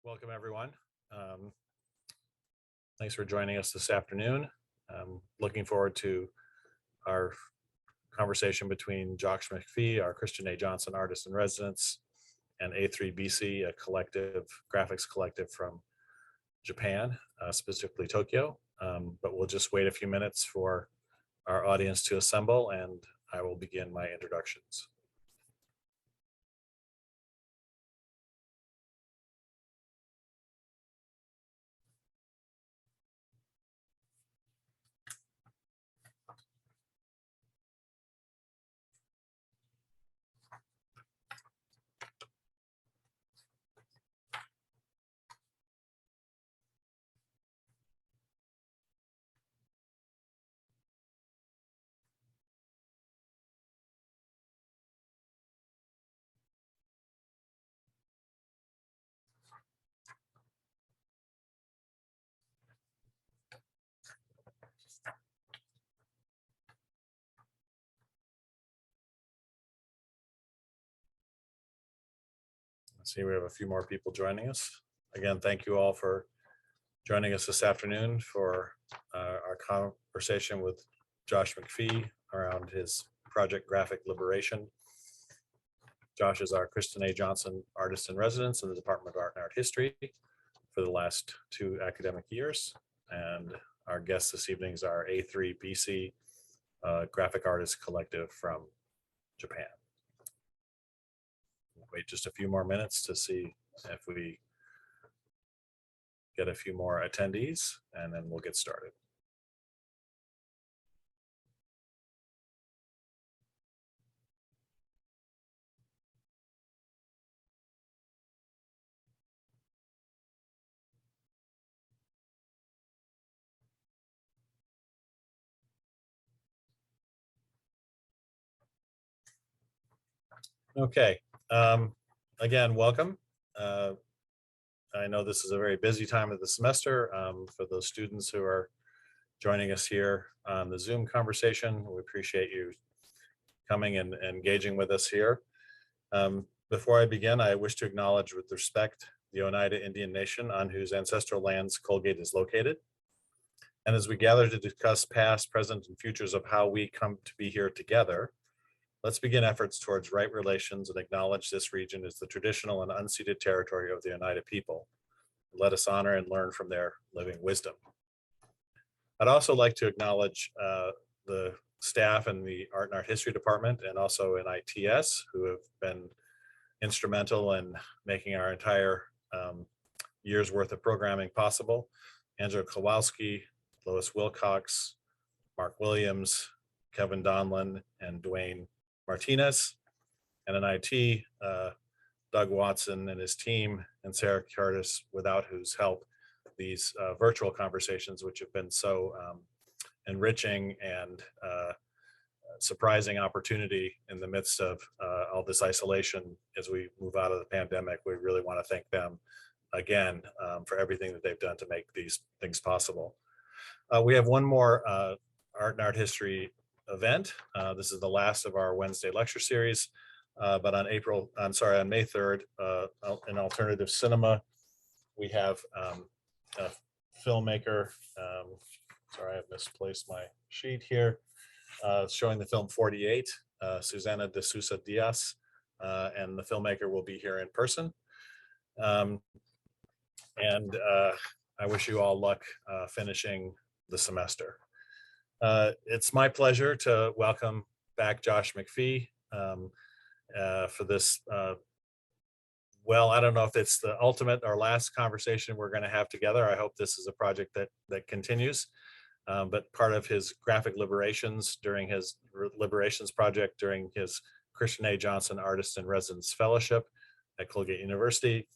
Welcome, everyone. Thanks for joining us this afternoon. Looking forward to our conversation between Josh McPhee, our Christian A. Johnson artist in residence, and A3BC, a collective, graphics collective from Japan, specifically Tokyo. But we'll just wait a few minutes for our audience to assemble, and I will begin my introductions. I see we have a few more people joining us. Again, thank you all for joining us this afternoon for our conversation with Josh McPhee around his project Graphic Liberation. Josh is our Kristen A. Johnson Artist in Residence in the Department of Art and Art History for the last 2 academic years. And our guest this evening is our A3BC Graphic Artist Collective from Japan. We'll wait just a few more minutes to see if we get a few more attendees, and then we'll get started. Okay, again, welcome. I know this is a very busy time of the semester for those students who are joining us here on the Zoom conversation. We appreciate you coming and engaging with us here. Before I begin, I wish to acknowledge with respect the Oneida Indian Nation on whose ancestral lands Colgate is located. And as we gather to discuss past, present, and futures of how we come to be here together, let's begin efforts towards right relations and acknowledge this region as the traditional and unceded territory of the Oneida people. Let us honor and learn from their living wisdom. I'd also like to acknowledge the staff in the Art and Art History Department and also in ITS who have been instrumental in making our entire year's worth of programming possible. Angela Kowalski, Lois Wilcox, Mark Williams, Kevin Donlin, and Dwayne Martinez. And in IT, Doug Watson and his team, and Sarah Curtis, without whose help these virtual conversations, which have been so enriching and surprising opportunity in the midst of all this isolation as we move out of the pandemic. We really want to thank them again for everything that they've done to make these things possible. We have one more Art and Art History event. This is the last of our Wednesday lecture series, but on May 3rd, in alternative cinema, we have a filmmaker, sorry, I've misplaced my sheet here, showing the film 48, Susana de Sousa Diaz, and the filmmaker will be here in person. And I wish you all luck finishing the semester. It's my pleasure to welcome back Josh McPhee for this, well, I don't know if it's the ultimate or last conversation we're going to have together. I hope this is a project that continues, but part of his graphic liberations during his liberations project during his Christian A. Johnson Artist in Residence Fellowship at Colgate University,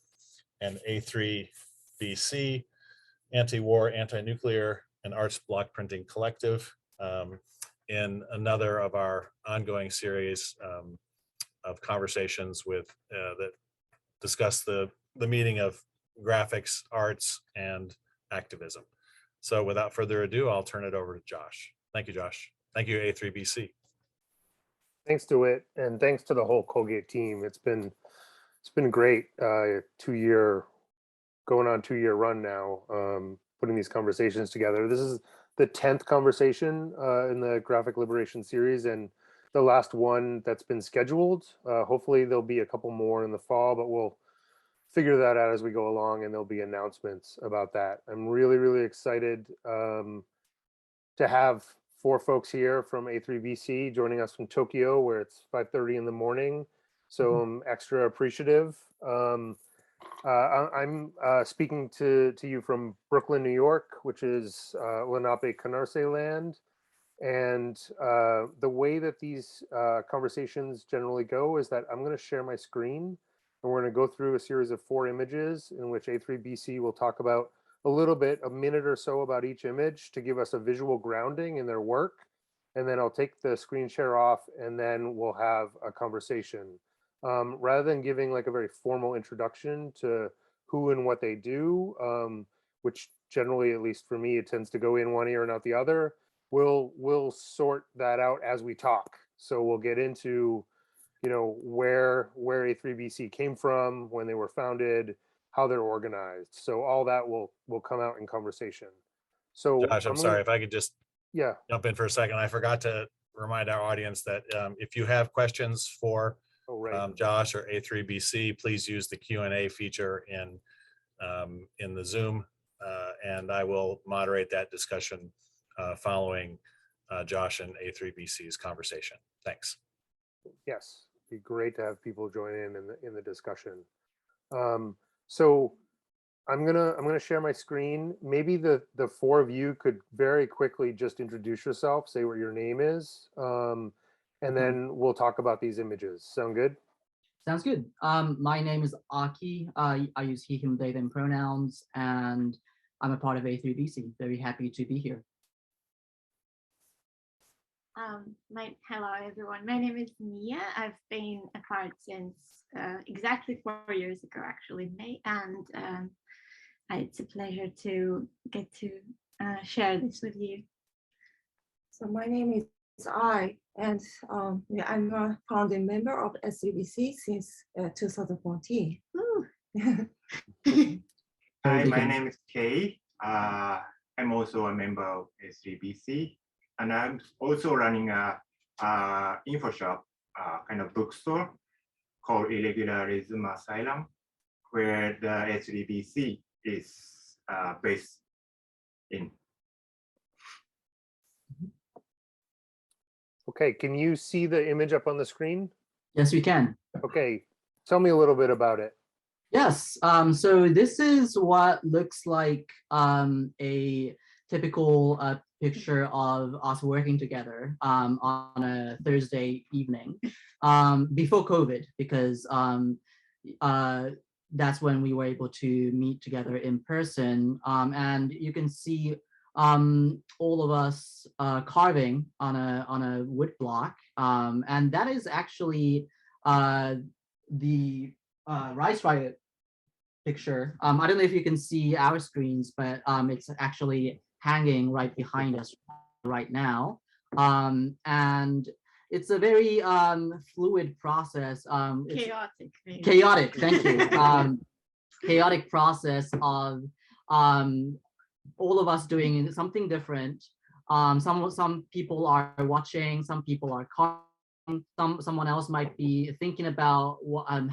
and A3BC, Anti-War, Anti-Nuclear, and Arts Block Printing Collective, in another of our ongoing series of conversations with that discuss the meaning of graphics, arts, and activism. So without further ado, I'll turn it over to Josh. Thank you, Josh. Thank you, A3BC. Thanks, DeWitt, and thanks to the whole Colgate team. It's been great. 2-year going on 2-year run now, putting these conversations together. This is the 10th conversation in the Graphic Liberation series, and the last one that's been scheduled. Hopefully there'll be a couple more in the fall, but we'll figure that out as we go along, and there'll be announcements about that. I'm really, really excited to have 4 folks here from A3BC joining us from Tokyo, where it's 5:30 in the morning. So I'm extra appreciative. I'm speaking to you from Brooklyn, New York, which is Lenape Canarsie land. And the way that these conversations generally go is that I'm going to share my screen, and we're going to go through a series of 4 images in which A3BC will talk about a little bit, a minute or so about each image to give us a visual grounding in their work. And then I'll take the screen share off, and then we'll have a conversation. Rather than giving like a very formal introduction to who and what they do, which generally, at least for me, it tends to go in one ear and out the other, we'll sort that out as we talk. So we'll get into, you know, where A3BC came from, when they were founded, how they're organized. So all that will come out in conversation. So Josh, I'm sorry if I could just yeah, jump in for a second. I forgot to remind our audience that if you have questions for oh right, Josh or A3BC, please use the Q&A feature in the Zoom, and I will moderate that discussion following Josh and A3BC's conversation. Thanks. yes, it'd be great to have people join in the discussion. So I'm gonna share my screen. Maybe the 4 of you could very quickly just introduce yourself, say what your name is, and then we'll talk about these images. Sound good? Sounds good. My name is Aki. I use he, him, they, them pronouns, and I'm a part of A3BC. Very happy to be here. Hello everyone. My name is Mia. I've been a part since exactly 4 years ago, actually, May, and it's a pleasure to get to share this with you. So my name is I, and I'm a founding member of A3BC since 2014. Hi, my name is Kay. I'm also a member of A3BC, and I'm also running a info shop, kind of bookstore called Irregularism Asylum, where the A3BC is based in. Okay, can you see the image up on the screen? Yes, we can. Okay, tell me a little bit about it. Yes. So this is what looks like a typical picture of us working together on a Thursday evening before COVID, because that's when we were able to meet together in person. And you can see all of us carving on a wood block, and that is actually the Riot picture. I don't know if you can see our screens, but it's actually hanging right behind us right now, and it's a very fluid process. Chaotic. Maybe. Chaotic. Thank you. Chaotic process of all of us doing something different. Some people are watching, some people are carving, someone else might be thinking about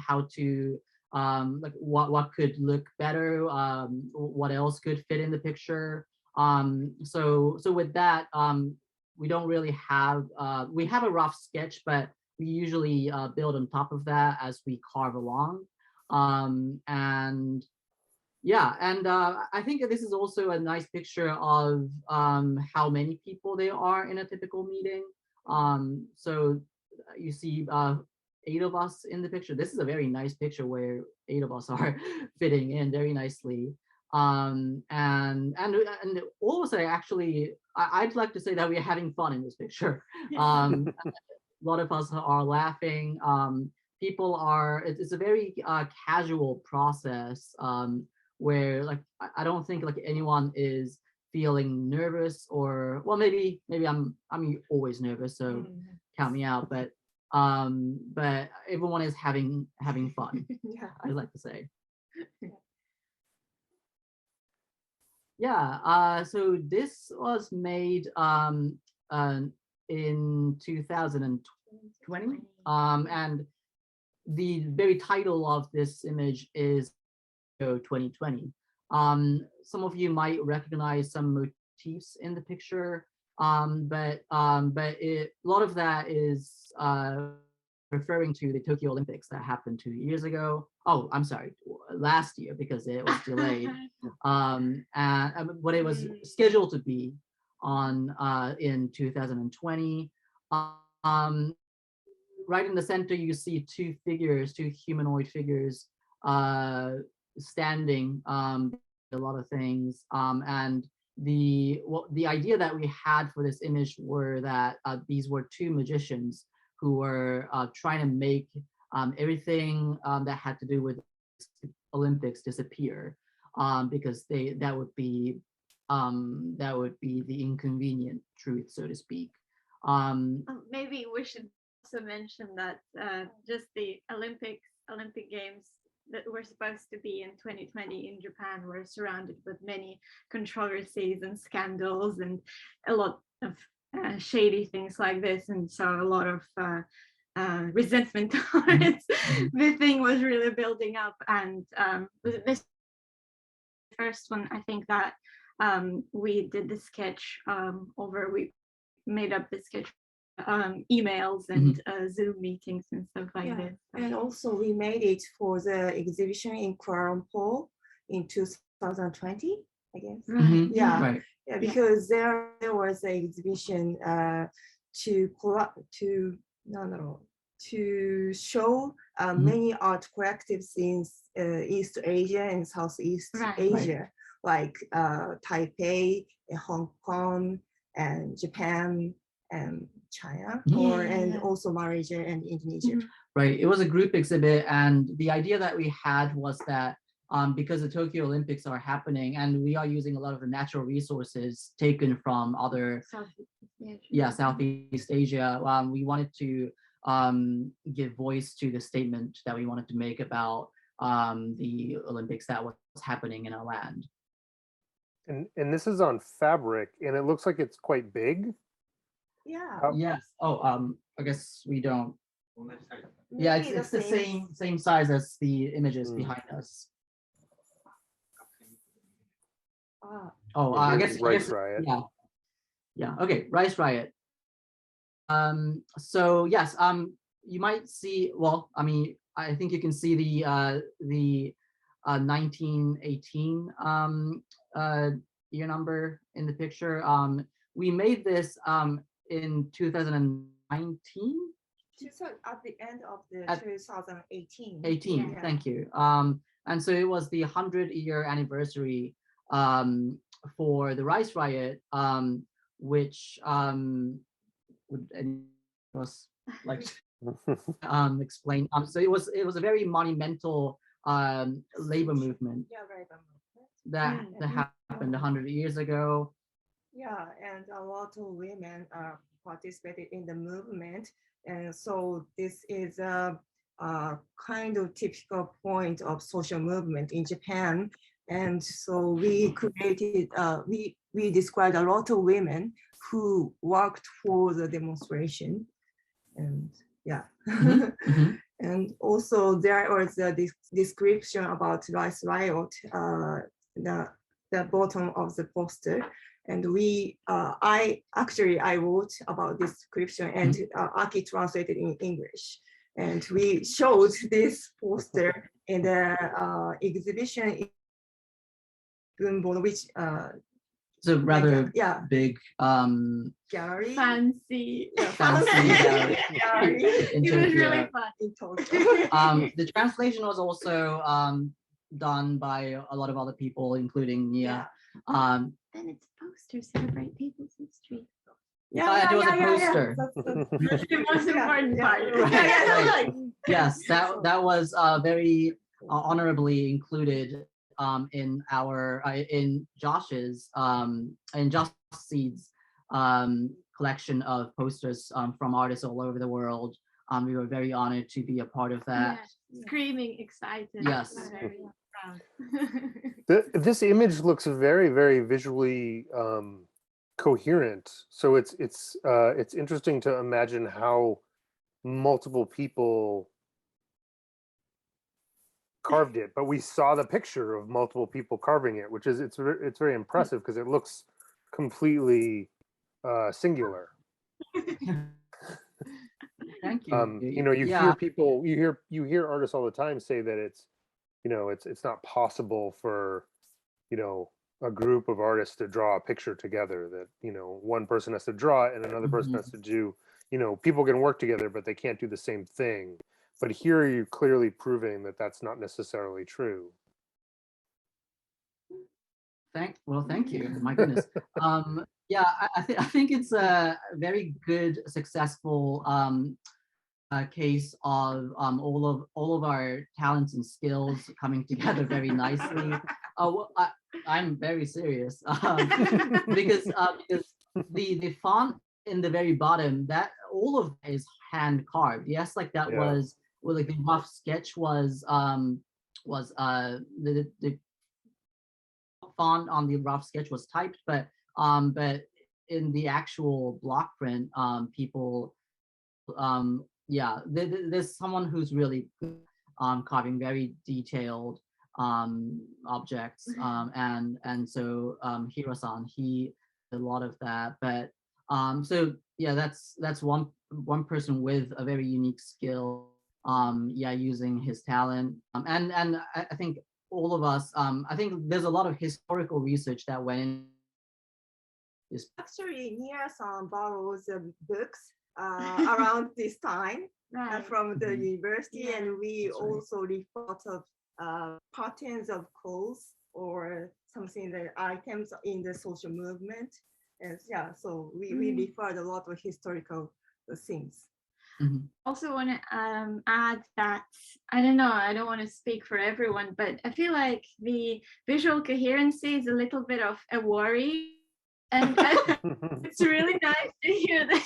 how to like what could look better, what else could fit in the picture. So with that, we don't really have we have a rough sketch, but we usually build on top of that as we carve along. And yeah, and I think this is also a nice picture of how many people there are in a typical meeting. So you see 8 of us in the picture. This is a very nice picture where 8 of us are fitting in very nicely. And all of us are actually, I'd like to say that we're having fun in this picture. A lot of us are laughing. People are, it's a very casual process. Where like I don't think like anyone is feeling nervous, or well, maybe I'm always nervous, so count me out, but everyone is having fun. Yeah. I'd like to say. Yeah, so this was made in 2020, and the very title of this image is 2020. Some of you might recognize some motifs in the picture, but a lot of that is referring to the Tokyo Olympics that happened 2 years ago. Oh, I'm sorry, last year because it was delayed. But it was scheduled to be on in 2020. Right in the center, you see two humanoid figures standing. A lot of things, and the idea that we had for this image were that these were two magicians who were trying to make everything that had to do with Olympics disappear, because that would be the inconvenient truth, so to speak. Maybe we should also mention that just the Olympic Games that were supposed to be in 2020 in Japan were surrounded with many controversies and scandals and a lot of shady things like this, and so a lot of resentment towards the thing was really building up. And this first one, I think that we did the sketch we made up the sketch emails and Zoom meetings and stuff like this. And also we made it for the exhibition in Kuala Lumpur in 2020, I guess. Right. Yeah. Right. Yeah, because there was an exhibition to show many art collectives in East Asia and Southeast Asia, like Taipei, Hong Kong, and Japan, and China, and also Malaysia and Indonesia. Right. It was a group exhibit, and the idea that we had was that because the Tokyo Olympics are happening, and we are using a lot of the natural resources taken from other Southeast Asia, we wanted to give voice to the statement that we wanted to make about the Olympics that was happening in our land. And this is on fabric, and it looks like it's quite big. Yeah. Yes. Oh, I guess we don't. Yeah, it's the same size as the images behind us. Oh, I guess Riot. Yeah. Okay, Rice Riot. So yes, you might see. Well, I mean, I think you can see the 1918 year number in the picture. We made this in 2019. At the end of the 2018. 18, yeah. Thank you. And so it was the 100-year anniversary for the Rice Riot, which was like explain. So it was a very monumental labor movement that happened 100 years ago. Yeah, and a lot of women participated in the movement, and so this is a kind of typical point of social movement in Japan. And so we created, we described a lot of women who worked for the demonstration, and yeah. And also there was a description about Rice Riot, the bottom of the poster. And I wrote about this description, and Aki translated in English. And we showed this poster in the exhibition in Gunbon, which it's a rather big gallery. Fancy gallery. It was really fun. The translation was also done by a lot of other people, including Nia. Then it's posters celebrate people's history. It was a poster. That's the most important part. Right. Yes, that was very honorably included in our in Josh's Seed's collection of posters from artists all over the world. We were very honored to be a part of that. Yes. Screaming excited. Yes. This image looks very, very visually coherent. So it's interesting to imagine how multiple people carved it, but we saw the picture of multiple people carving it, which is it's very impressive because it looks completely singular. Thank you. You know, you hear people, you hear artists all the time say that it's, you know, it's not possible for, you know, a group of artists to draw a picture together, that, you know, one person has to draw it and another person has to do, you know, people can work together, but they can't do the same thing. But here you're clearly proving that that's not necessarily true. Thank you. My goodness. Yeah, I think it's a very good, successful case of all of our talents and skills coming together very nicely. Well, I'm very serious because the font in the very bottom, that all of that is hand carved. Yes, like that was, well, like the rough sketch was the font on the rough sketch was typed, but in the actual block print, people there's someone who's really carving very detailed objects, and so Hiro-san, he did a lot of that. But so yeah, that's one person with a very unique skill, using his talent, and I think all of us, I think there's a lot of historical research that went in. Actually, Nia-san borrows books around this time from the university, and we also refer of patterns of clothes or something, the items in the social movement. And so we referred a lot of historical things. Also want to add that, I don't know, I don't want to speak for everyone, but I feel like the visual coherency is a little bit of a worry, and it's really nice to hear that.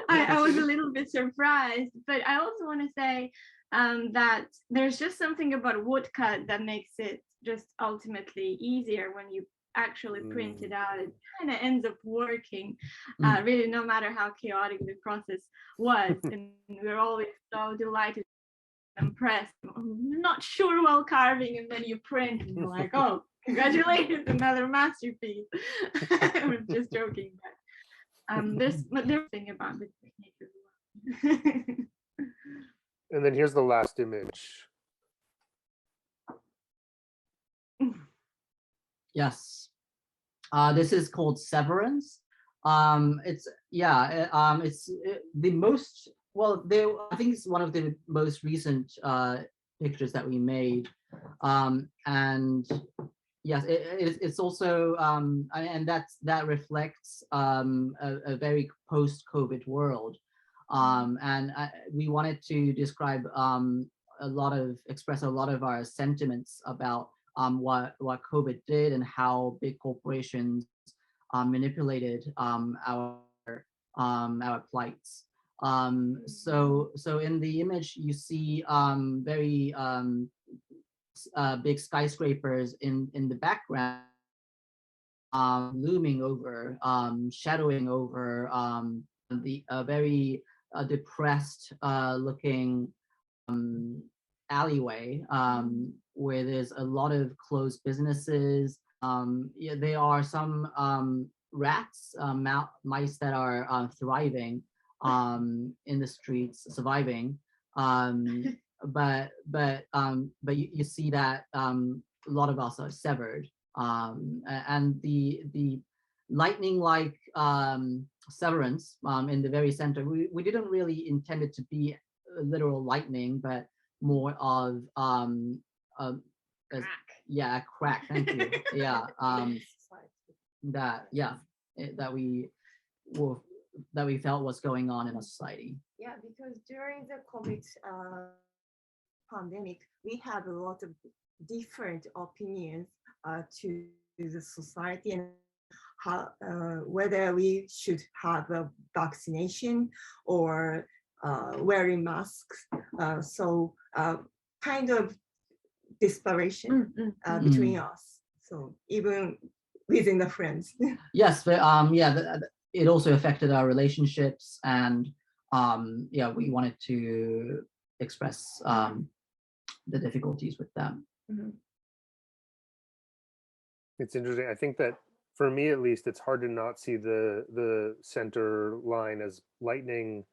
I was a little bit surprised, but I also want to say that there's just something about woodcut that makes it just ultimately easier when you actually print it out. It kind of ends up working, really, no matter how chaotic the process was. And we're always so delighted, impressed. I'm not sure while carving, and then you print and you're like, oh, congratulations, another masterpiece. I was just joking, but there's a thing about the technique as well. And then here's the last image. Yes, this is called Severance. It's the most, well, I think it's one of the most recent pictures that we made, and yes, it's also and that reflects a very post-COVID world, and we wanted to describe express a lot of our sentiments about what COVID did and how big corporations manipulated our plights. So in the image you see very big skyscrapers in the background, looming over, shadowing over the very depressed looking alleyway, where there's a lot of closed businesses. There are some rats, mice that are thriving in the streets, surviving. But you see that a lot of us are severed, and the lightning-like severance in the very center. We didn't really intend it to be a literal lightning, but more of a crack. Thank you. That we felt was going on in a society. Yeah, because during the COVID pandemic, we have a lot of different opinions to the society, and how, whether we should have a vaccination or wearing masks. So kind of desperation between us. So even within the friends. Yes, but yeah, it also affected our relationships, and yeah, we wanted to express the difficulties with them. It's interesting. I think that for me, at least, it's hard to not see the center line as lightning,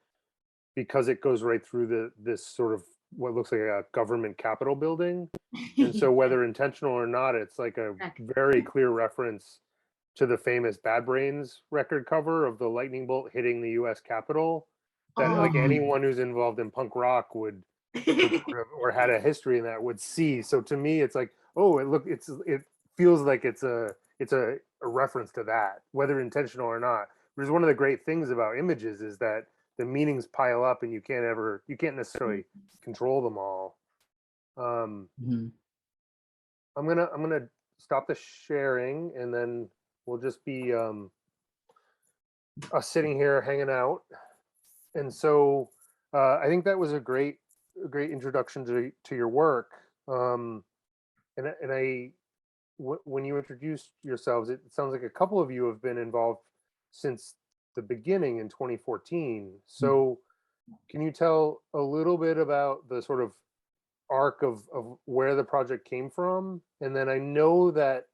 because it goes right through this sort of what looks like a government capitol building. And so whether intentional or not, it's like a very clear reference to the famous Bad Brains record cover of the lightning bolt hitting the US Capitol, that like anyone who's involved in punk rock would or had a history in that would see. So to me, it's like, oh, it feels like it's a reference to that, whether intentional or not. Because one of the great things about images is that the meanings pile up, and you can't necessarily control them all. I'm gonna stop the sharing, and then we'll just be us sitting here hanging out. And so I think that was a great introduction to your work. And when you introduced yourselves, it sounds like a couple of you have been involved since the beginning in 2014. So can you tell a little bit about the sort of arc of where the project came from? And then I know that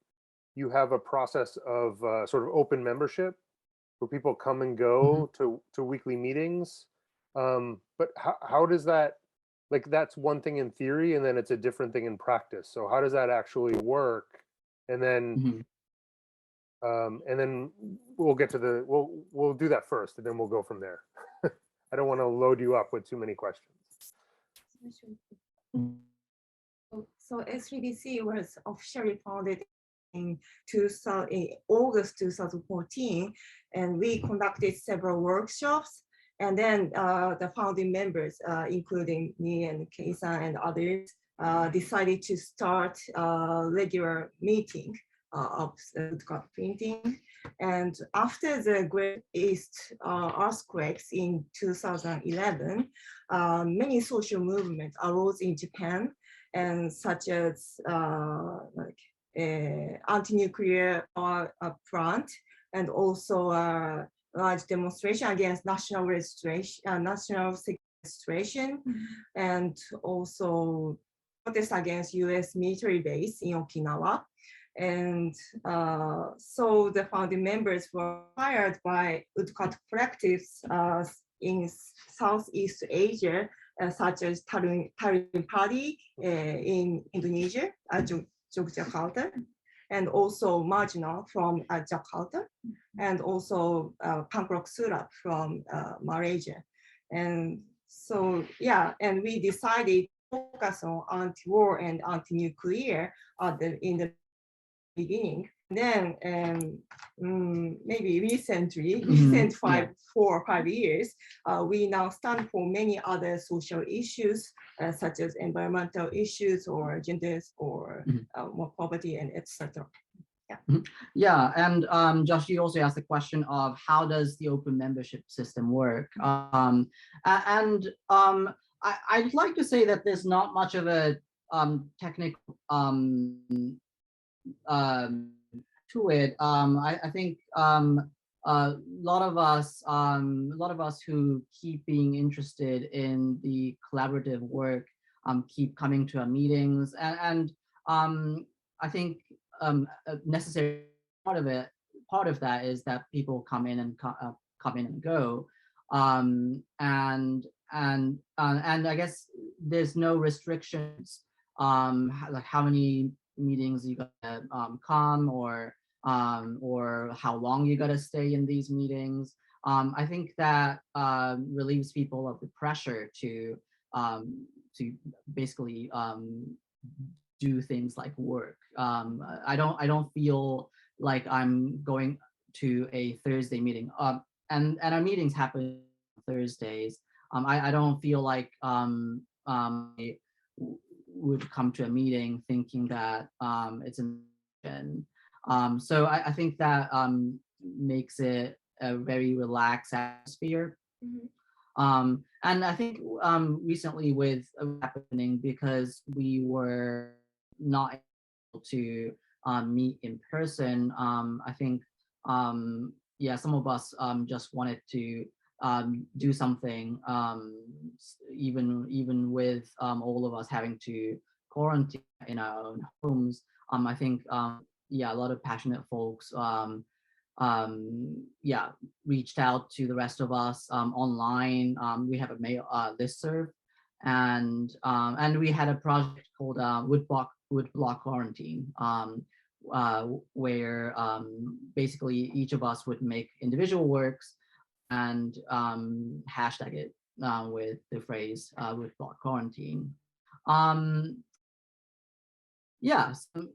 you have a process of sort of open membership where people come and go to weekly meetings. But how does that, like, that's one thing in theory, and then it's a different thing in practice. So how does that actually work? And then we'll get to we'll do that first, and then we'll go from there. I don't want to load you up with too many questions. So A3BC was officially founded in August 2014, and we conducted several workshops. And then the founding members, including me and Kei-san and others, decided to start a regular meeting of woodcut printing. And after the Great East earthquakes in 2011, many social movements arose in Japan, and such as anti-nuclear power plant, and also a large demonstration against national registration, and also protest against U.S. military base in Okinawa. And so the founding members were hired by woodcut practice in Southeast Asia, such as Tarim Party in Indonesia, Yogyakarta, and also Marginal from Jakarta, and also Punk Rock Surat from Malaysia. And so, yeah, and we decided to focus on anti-war and anti-nuclear in the beginning. Then maybe recent 4 or 5 years, we now stand for many other social issues, such as environmental issues or genders or more poverty and etc. Yeah, and Josh, you also asked the question of how does the open membership system work? I'd like to say that there's not much of a technical to it. I think a lot of us who keep being interested in the collaborative work keep coming to our meetings, and I think a necessary part of that is that people come in and go, and I guess there's no restrictions like how many meetings you gotta come, or how long you gotta stay in these meetings. I think that relieves people of the pressure to basically do things like work. I don't feel like I'm going to a Thursday meeting, and our meetings happen Thursdays. I don't feel like I would come to a meeting thinking that it's an so I think that makes it a very relaxed atmosphere. And I think recently with happening, because we were not able to meet in person, I think yeah, some of us just wanted to do something, even with all of us having to quarantine in our own homes. I think yeah, a lot of passionate folks yeah, reached out to the rest of us online. We have a mail listserv, and we had a project called Woodblock Quarantine, where basically each of us would make individual works and hashtag it with the phrase Woodblock Quarantine. Yeah, so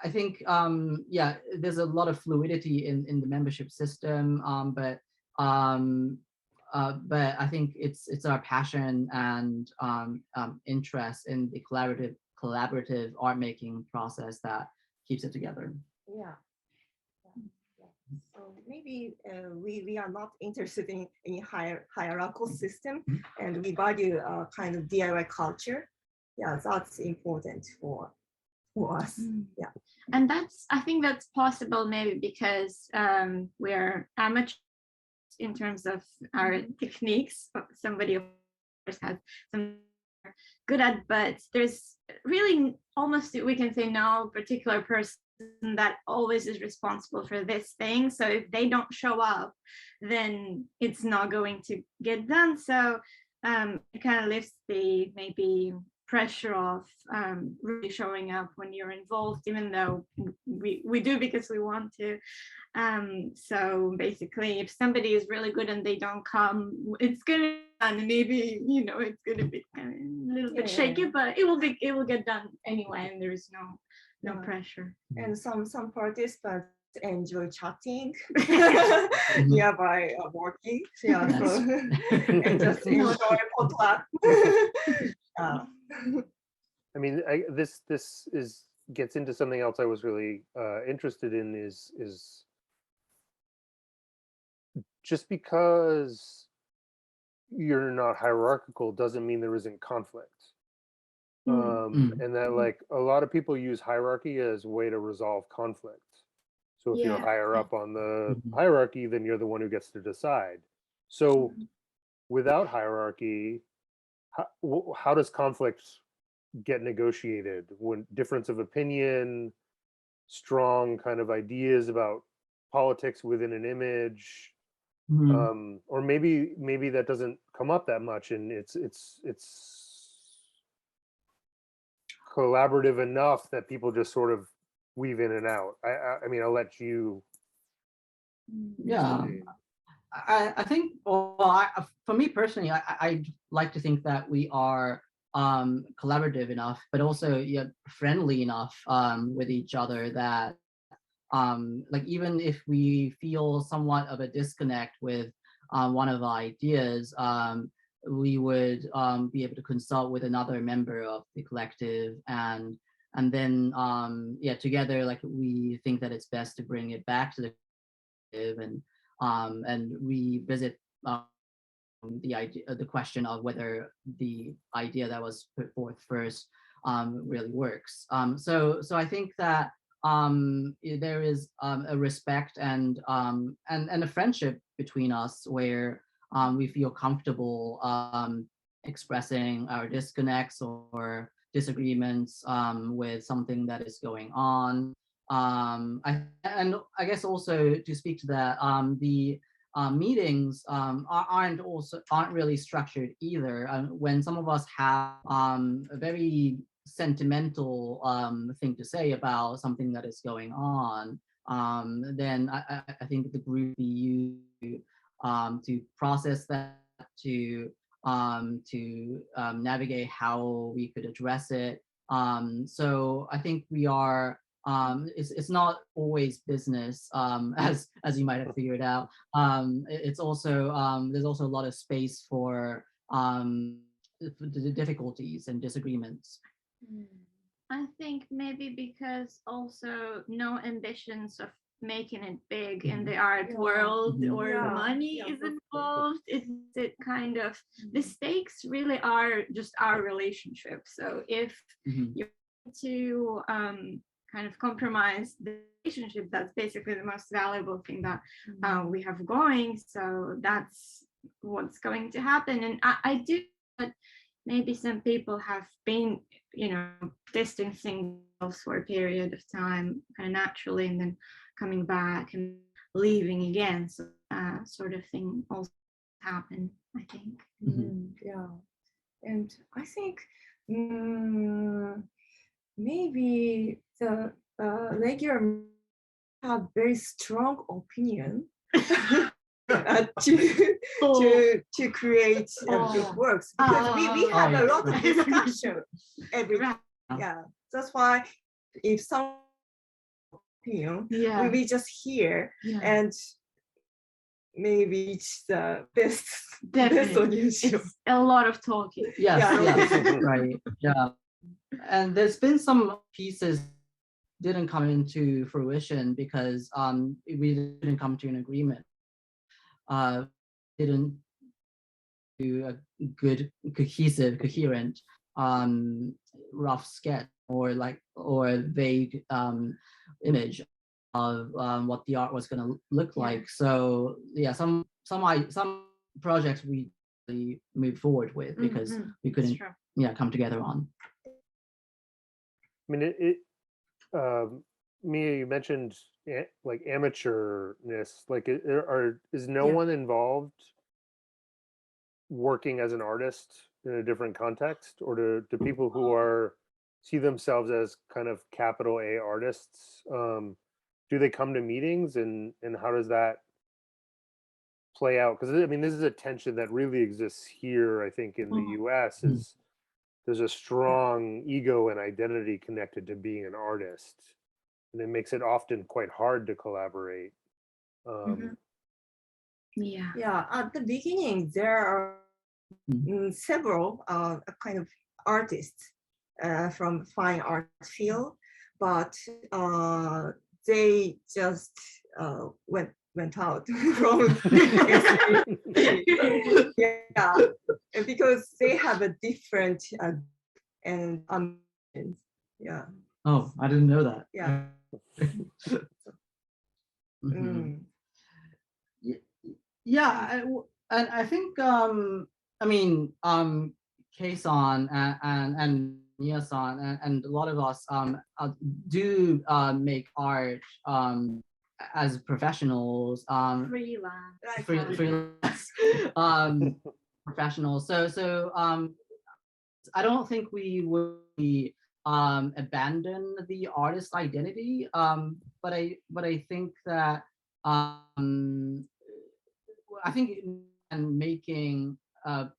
I think yeah, there's a lot of fluidity in the membership system, but I think it's our passion and interest in the collaborative art making process that keeps it together. Yeah. So maybe we are not interested in any hierarchical system, and we value kind of DIY culture. Yeah, that's important for us. Yeah. And I think that's possible maybe because we're amateurs in terms of our techniques. Somebody of course has some good at, but there's really almost, we can say, no particular person that always is responsible for this thing. So if they don't show up, then it's not going to get done. So it kind of lifts the maybe pressure of really showing up when you're involved, even though we do because we want to. So basically, if somebody is really good and they don't come, it's gonna, and maybe, you know, it's gonna be kind of a little bit shaky, but it will get done anyway, and there's no pressure. And some participants enjoy chatting by working. Yeah, so, and just enjoy potluck. I mean, this gets into something else I was really interested in is just because you're not hierarchical doesn't mean there isn't conflict. And that, like, a lot of people use hierarchy as a way to resolve conflict. So if you're higher up on the hierarchy, then you're the one who gets to decide. So without hierarchy, how does conflict get negotiated when difference of opinion, strong kind of ideas about politics within an image, or maybe that doesn't come up that much, and it's collaborative enough that people just sort of weave in and out. I mean, I'll let you. Yeah, I think, well, for me personally, I like to think that we are collaborative enough, but also friendly enough with each other that like, even if we feel somewhat of a disconnect with one of our ideas, we would be able to consult with another member of the collective, and then together, like, we think that it's best to bring it back to the collective and revisit the idea, the question of whether the idea that was put forth first really works. So I think that there is a respect and a friendship between us where we feel comfortable expressing our disconnects or disagreements with something that is going on. And I guess also, to speak to that, the meetings aren't really structured either. When some of us have a very sentimental thing to say about something that is going on, then I think the group be used to process that, to navigate how we could address it. So I think we are. It's not always business, as you might have figured out. It's also there's also a lot of space for the difficulties and disagreements. I think maybe because also no ambitions of making it big in the art world or money is involved. It's it kind of, the stakes really are just our relationship. So if you're to kind of compromise the relationship. That's basically the most valuable thing that we have going. So that's what's going to happen. And I do, but maybe some people have been, distancing themselves for a period of time kind of naturally, and then coming back and leaving again. So sort of thing also happen, I think. Yeah, and I think maybe the regular have very strong opinion to create good works, because we have a lot of discussion every time. Yeah, that's why if some opinion, we just hear and maybe it's the best solution. It's a lot of talking. Yes, right. Yeah. And there's been some pieces didn't come into fruition because we didn't come to an agreement. Didn't do a good, coherent rough sketch or vague image of what the art was going to look like. So yeah, some projects we really moved forward with because we couldn't come together on. I mean, Mia, you mentioned like amateurness. Like, is no one involved working as an artist in a different context, or do people who see themselves as kind of capital A artists, do they come to meetings, and how does that play out? Because I mean, this is a tension that really exists here. I think in the U.S. is there's a strong ego and identity connected to being an artist, and it makes it often quite hard to collaborate. Yeah, at the beginning there are several kind of artists from fine art field, but they just went out from and because they have a different and yeah. Oh, I didn't know that. Yeah. Yeah, and I think I mean Kei-san and Nia-san and a lot of us do make art as professionals, freelance professionals. So I don't think we would abandon the artist identity, but I think that I think and making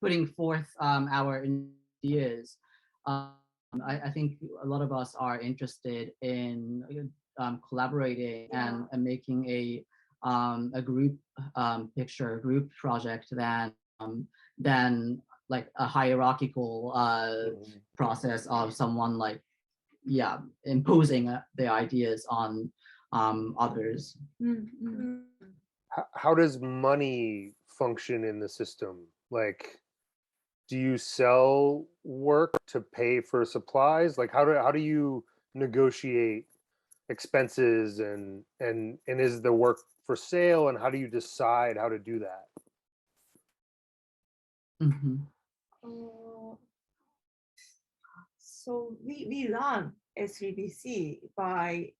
putting forth our ideas, I think a lot of us are interested in collaborating and making a group picture, group project than like a hierarchical process of someone like imposing their ideas on others. How does money function in the system? Like, do you sell work to pay for supplies? Like, how do you negotiate expenses, and is the work for sale, and how do you decide how to do that? So we run A3BC by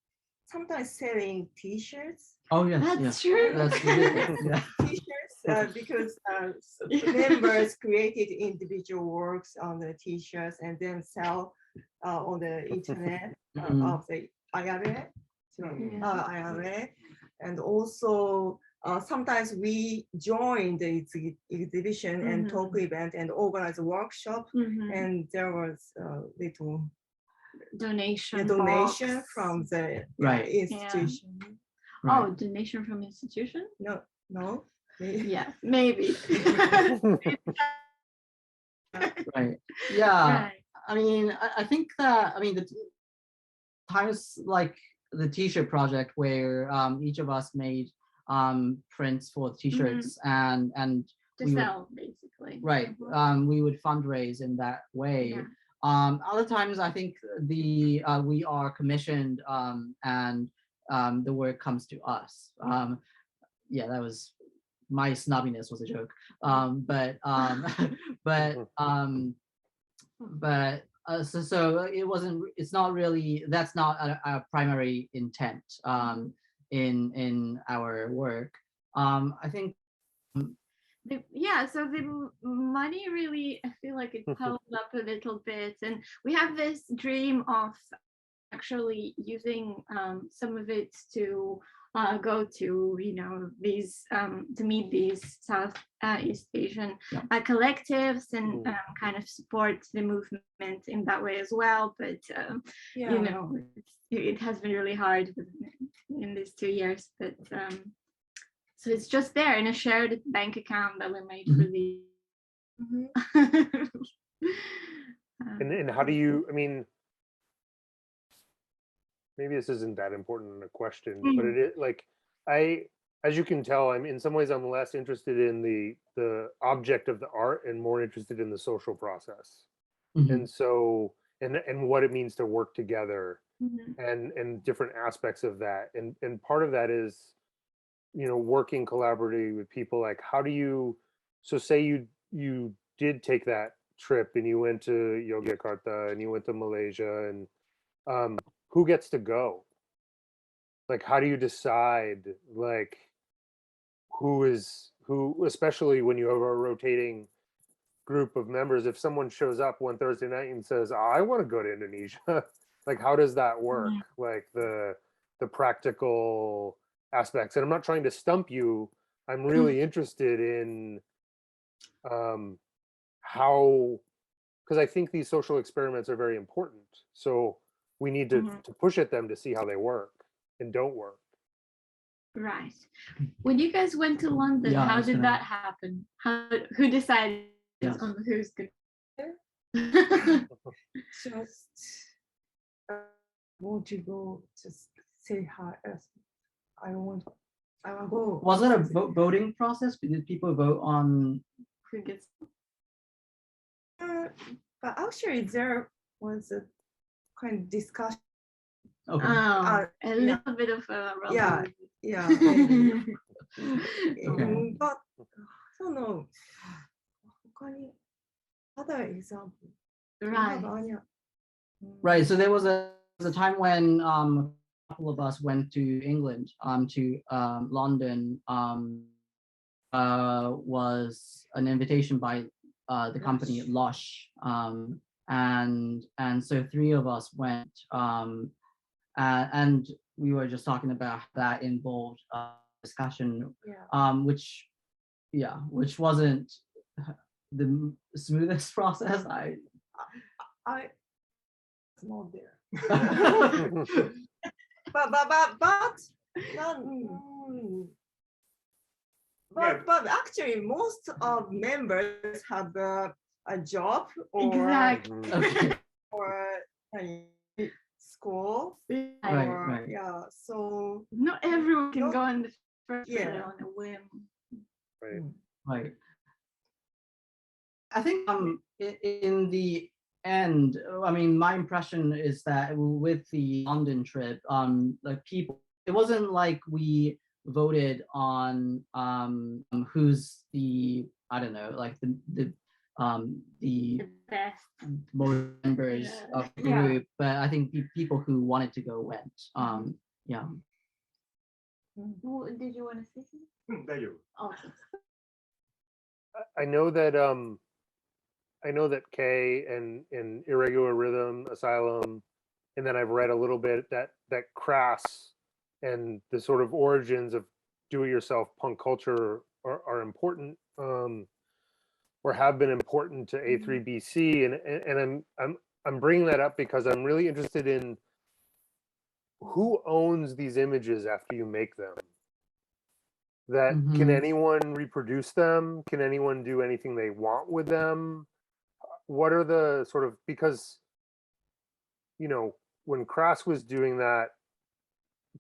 sometimes selling T-shirts. Oh yes, that's true. That's really, yeah. T-shirts because members created individual works on the T-shirts and then sell on the internet of the IRA. And also sometimes we join the exhibition and talk event and organize a workshop, and there was little donation from the institution. Oh, donation from institution? No. Yeah, maybe. Right. Yeah. Right. I mean, I think that the times like the T-shirt project where each of us made prints for T-shirts and to sell basically. Right. We would fundraise in that way. Other times, I think we are commissioned, and the work comes to us. Yeah, that was my snobbiness was a joke. So it wasn't. It's not really. That's not a primary intent in our work. I think. Yeah, so the money really, I feel like it piled up a little bit, and we have this dream of actually using some of it to go to, these to meet these Southeast Asian collectives and kind of support the movement in that way as well. But it has been really hard in these 2 years. But so it's just there in a shared bank account that we made for the. And how do you, I mean, maybe this isn't that important a question, but it is like, as you can tell, I'm in some ways I'm less interested in the object of the art and more interested in the social process. And so, and what it means to work together and different aspects of that. And part of that is, working collaboratively with people. Like, how do you, so say you did take that trip and you went to Yogyakarta and you went to Malaysia, and who gets to go? Like, how do you decide, like, who, especially when you have a rotating group of members, if someone shows up one Thursday night and says, I want to go to Indonesia, like, how does that work? Like the practical aspects. And I'm not trying to stump you. I'm really interested in how, because I think these social experiments are very important. So we need to push at them to see how they work and don't work. Right. When you guys went to London, how did that happen? Who decided on who's good? Just want to go, just say hi. I want to go. Was it a voting process? Did people vote on Who gets? But actually, there was a kind of discussion. Okay. A little bit of a maybe. Okay. But I don't know. 他に other example. Right. So there was a time when a couple of us went to England, to London. Was an invitation by the company Lush, and so 3 of us went, and we were just talking about that involved discussion, which wasn't the smoothest process. I not there. But actually, most of members have a job or or school. Right. Yeah, so not everyone can go on the first day on a whim. Right. I think in the end, I mean, my impression is that with the London trip, like people, it wasn't like we voted on who's the, I don't know, like the best most members of the group, but I think people who wanted to go went. Did you want to say something? Okay. I know that Kay and Irregular Rhythm, Asylum, and then I've read a little bit that Crass and the sort of origins of do-it-yourself punk culture are important, or have been important to A3BC, and I'm bringing that up because I'm really interested in who owns these images after you make them. That can anyone reproduce them? Can anyone do anything they want with them? What are the sort of, because when Crass was doing that,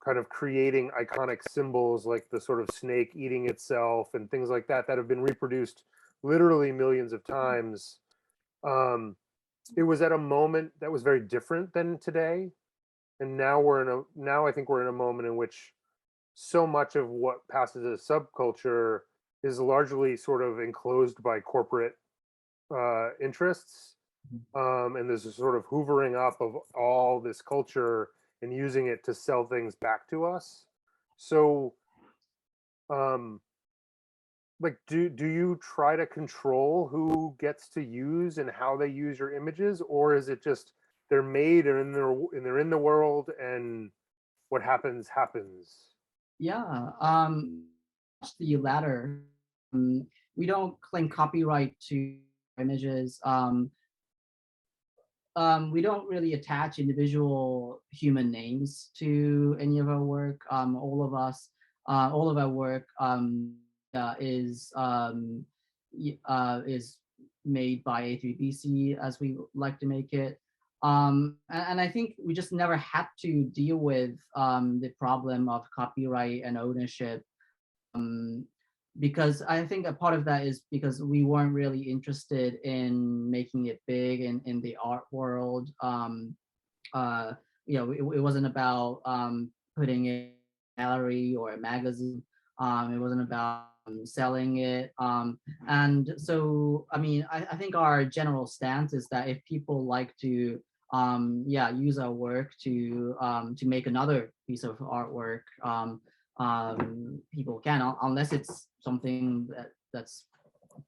kind of creating iconic symbols like the sort of snake eating itself and things like that have been reproduced literally millions of times, it was at a moment that was very different than today. And now I think we're in a moment in which so much of what passes as subculture is largely sort of enclosed by corporate interests. And there's a sort of hoovering up of all this culture and using it to sell things back to us. So, like, do you try to control who gets to use and how they use your images, or is it just they're made and they're in the world and what happens happens? Yeah, the latter. We don't claim copyright to images. We don't really attach individual human names to any of our work. All of our work is made by A3BC as we like to make it. And I think we just never had to deal with the problem of copyright and ownership, because I think a part of that is because we weren't really interested in making it big in the art world. It wasn't about putting it in a gallery or a magazine. It wasn't about selling it. And so, I mean, I think our general stance is that if people like to use our work to make another piece of artwork, people can, unless it's something that's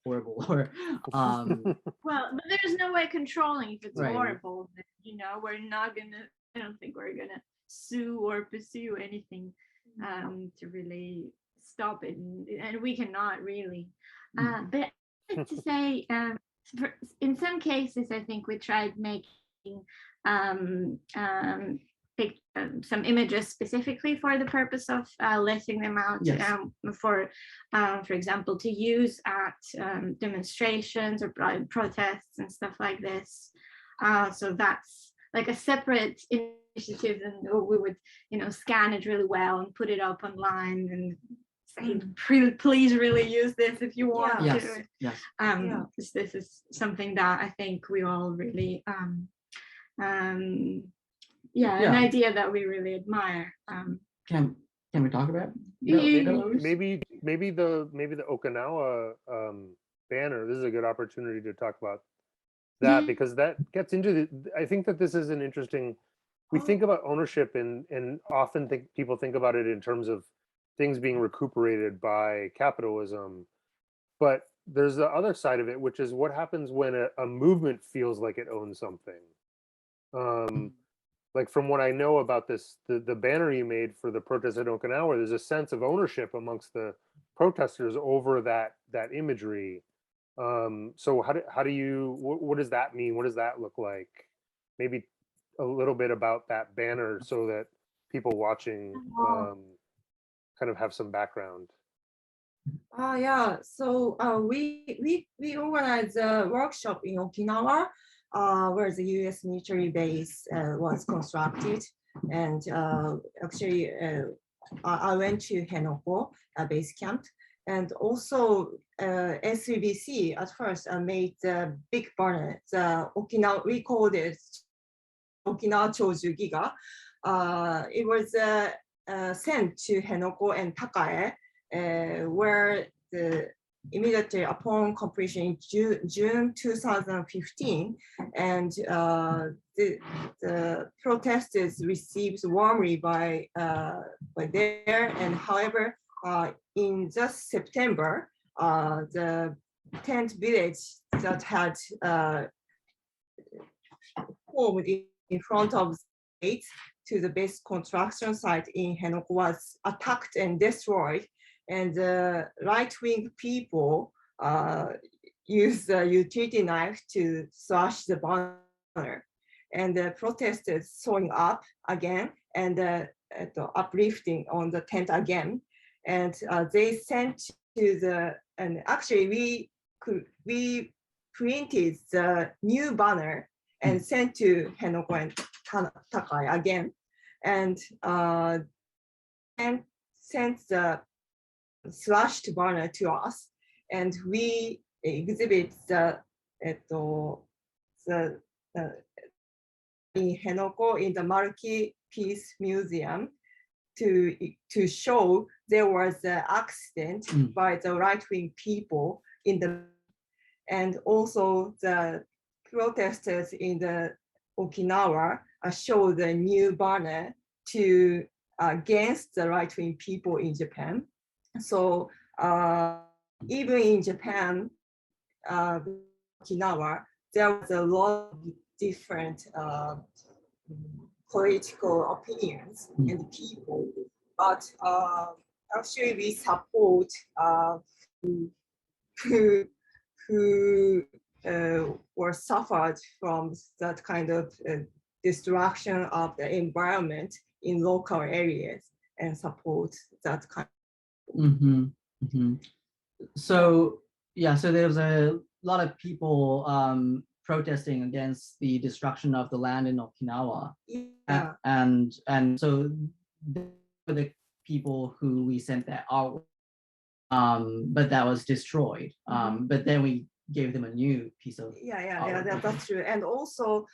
horrible or well, but there's no way controlling if it's Right. horrible. We're not gonna. I don't think we're gonna sue or pursue anything to really stop it, and we cannot really. But to say, in some cases, I think we tried making some images specifically for the purpose of letting them out. Yes. For example, to use at demonstrations or protests and stuff like this. So that's like a separate initiative, and we would scan it really well and put it up online and say, please really use this if you want Yes. to. Yes. This is something that I think we all really an idea that we really admire. Can we talk about Maybe the Okinawa banner. This is a good opportunity to talk about that, because that gets into I think that this is an interesting. We think about ownership and often people think about it in terms of things being recuperated by capitalism, but there's the other side of it, which is what happens when a movement feels like it owns something. Like from what I know about this, the banner you made for the protest at Okinawa, there's a sense of ownership amongst the protesters over that imagery. So how do you, what does that mean? What does that look like? Maybe a little bit about that banner so that people watching kind of have some background. Yeah. So we organized a workshop in Okinawa, where the U.S. military base was constructed, and actually I went to Henoko base camp, and also A3BC at first made the big banner. The Okinawa, we called it Okinawa Choju Giga. It was sent to Henoko and Takae, where immediately upon completion in June 2015, and the protesters received warmly by there. And however, in just September, the tent village that had formed in front of the gate to the base construction site in Henoko was attacked and destroyed. And the right-wing people used a utility knife to slash the banner. And the protesters sewing up again and uplifting on the tent again. And they sent to and actually we printed the new banner and sent to Henoko and Takai again. And sent the slashed banner to us, and we exhibit the in Henoko in the Marquis Peace Museum to show there was an accident by the right-wing people in the, and also the protesters in the Okinawa show the new banner to against the right-wing people in Japan. So even in Japan, Okinawa, there was a lot of different political opinions and people, but actually we support who were suffered from that kind of destruction of the environment in local areas and support that kind. So yeah, so there's a lot of people protesting against the destruction of the land in Okinawa. Yeah. And so the people who we sent that out, but that was destroyed. But then we gave them a new piece of that's true. And also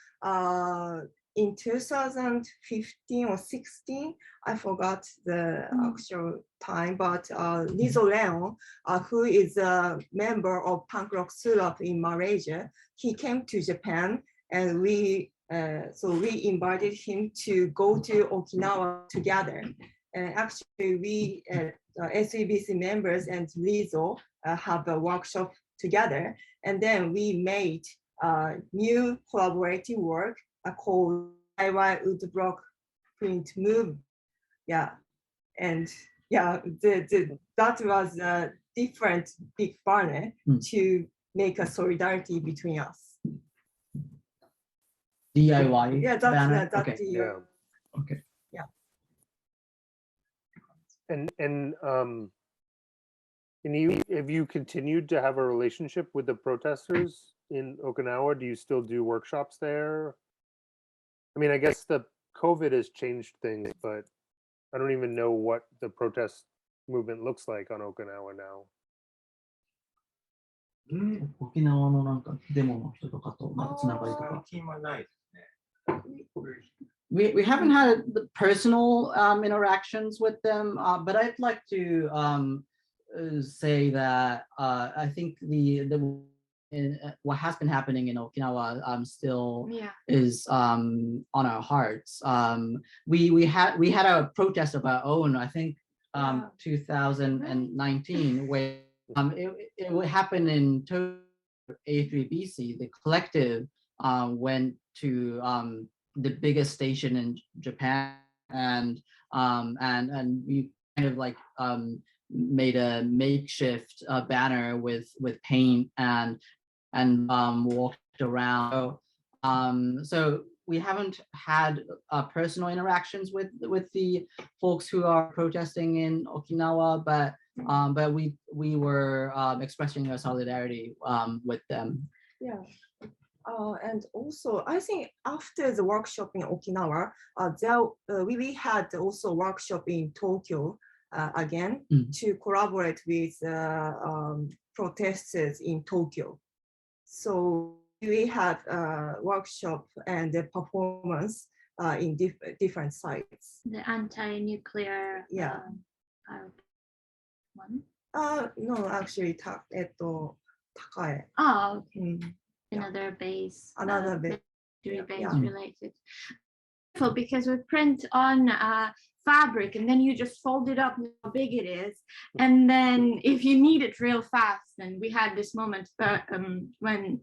in 2015 or 16, I forgot the actual time, but Lizzo Leon, who is a member of punk rock syrup in Malaysia, he came to Japan, and we invited him to go to Okinawa together. And actually, we A3BC members and Lizzo have a workshop together, and then we made new collaborative work called DIY Woodblock Print Move. Yeah, and yeah, that was a different big banner to make a solidarity between us. DIY Yeah, banner? that's Okay. Okay. Yeah. And have you continued to have a relationship with the protesters in Okinawa? Do you still do workshops there? I mean, I guess the COVID has changed things, but I don't even know what the protest movement looks like on Okinawa now. 沖縄のなんかデモの人とかとまだつながりとか。最近はないですね。We haven't had the personal interactions with them, but I'd like to say that I think what has been happening in Okinawa still is on our hearts. We had a protest of our own, I think 2019, where it would happen in A3BC. The collective went to the biggest station in Japan, and we kind of like made a makeshift banner with paint and walked around. So we haven't had personal interactions with the folks who are protesting in Okinawa, but we were expressing our solidarity with them. Yeah. And also, I think after the workshop in Okinawa, we had also workshop in Tokyo again to collaborate with protesters in Tokyo. So we had a workshop and a performance in different sites. The anti-nuclear one? No, actually, Takae. Oh, okay. Another base. Another base. Related. Because we print on fabric and then you just fold it up how big it is, and then if you need it real fast, and we had this moment when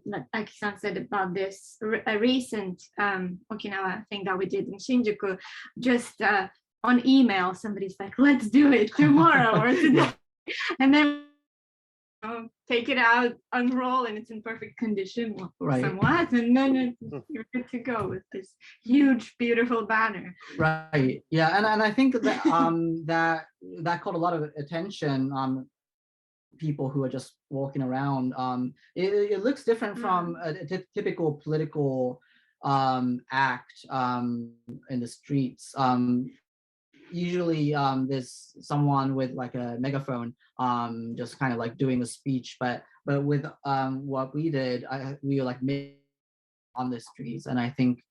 like Aki-san said about this a recent Okinawa thing that we did in Shinjuku, just on email somebody's like, let's do it tomorrow or today, and then take it out, unroll, and it's in perfect condition, somewhat, and then you're good to go with this huge, beautiful banner. Right. Yeah, and I think that that caught a lot of attention. People who are just walking around. It looks different from a typical political act in the streets. Usually there's someone with like a megaphone just kind of like doing a speech, but with what we did, we were like made on the streets. And I think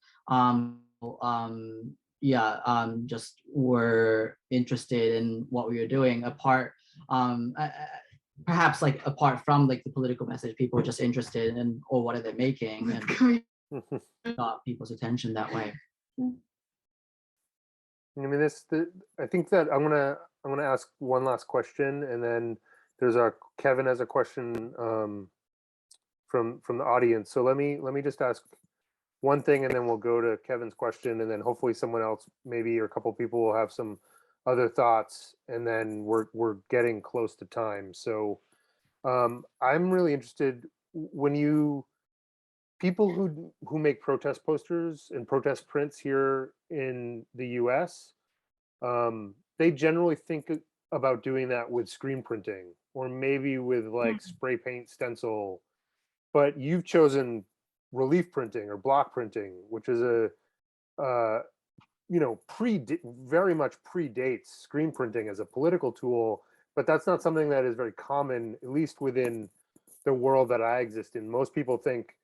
just were interested in what we were doing apart, perhaps like apart from like the political message, people were just interested in, or what are they making, and got people's attention that way. I mean, I think that I'm gonna ask one last question, and then there's Kevin has a question from the audience. So let me just ask one thing, and then we'll go to Kevin's question, and then hopefully someone else, maybe, or a couple people will have some other thoughts, and then we're getting close to time. So I'm really interested when people who make protest posters and protest prints here in the US, they generally think about doing that with screen printing, or maybe with like spray paint stencil, but you've chosen relief printing or block printing, which is very much predates screen printing as a political tool, but that's not something that is very common, at least within the world that I exist in. Most people think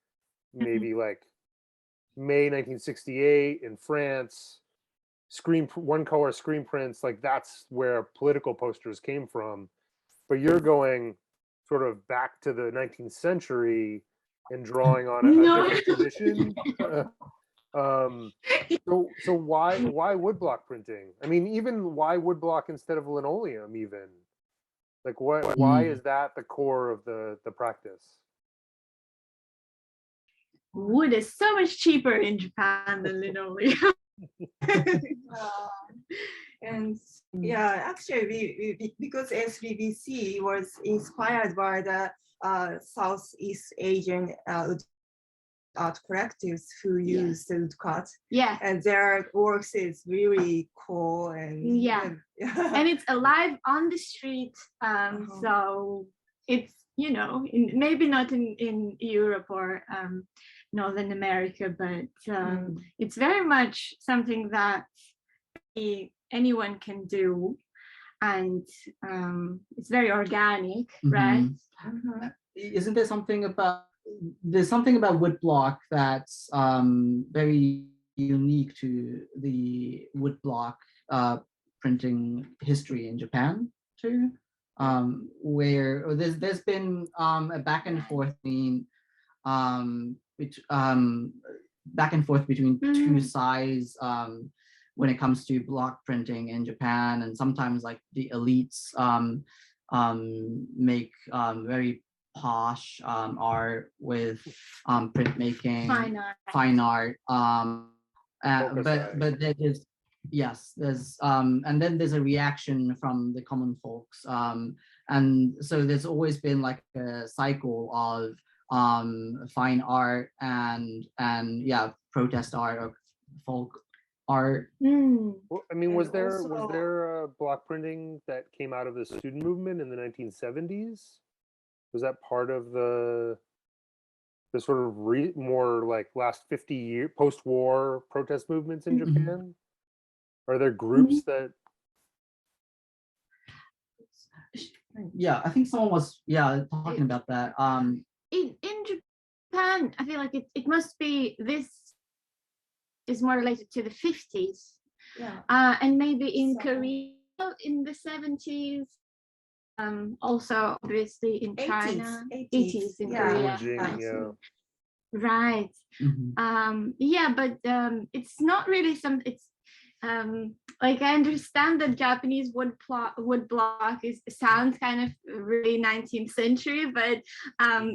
maybe like May 1968 in France, one color screen prints, like that's where political posters came from. But you're going sort of back to the 19th century and drawing on a different tradition. So why woodblock printing? I mean, even why woodblock instead of linoleum even? Like why is that the core of the practice? Wood is so much cheaper in Japan than linoleum. And yeah, actually, we because A3BC was inspired by the Southeast Asian art collectives who use the woodcut. Yeah. And their works is really cool and and it's alive on the street. So it's, maybe not in Europe or Northern America, but it's very much something that anyone can do, and it's very organic, right? Isn't there something about woodblock that's very unique to the woodblock printing history in Japan too, where there's been a back and forth between two sides when it comes to block printing in Japan, and sometimes like the elites make very posh art with printmaking, fine art. But there's and then there's a reaction from the common folks, and so there's always been like a cycle of fine art and protest art or folk art. Well, I mean, was there block printing that came out of the student movement in the 1970s? Was that part of the sort of more like last 50 year post-war protest movements in Japan? Are there groups that? Yeah, I think someone was talking about that. In Japan, I feel like it must be, this is more related to the 50s. And maybe in Korea in the 70s. Also, obviously in China, 80s in Korea. Right. But it's not really it's like, I understand that Japanese woodblock sounds kind of really 19th century, but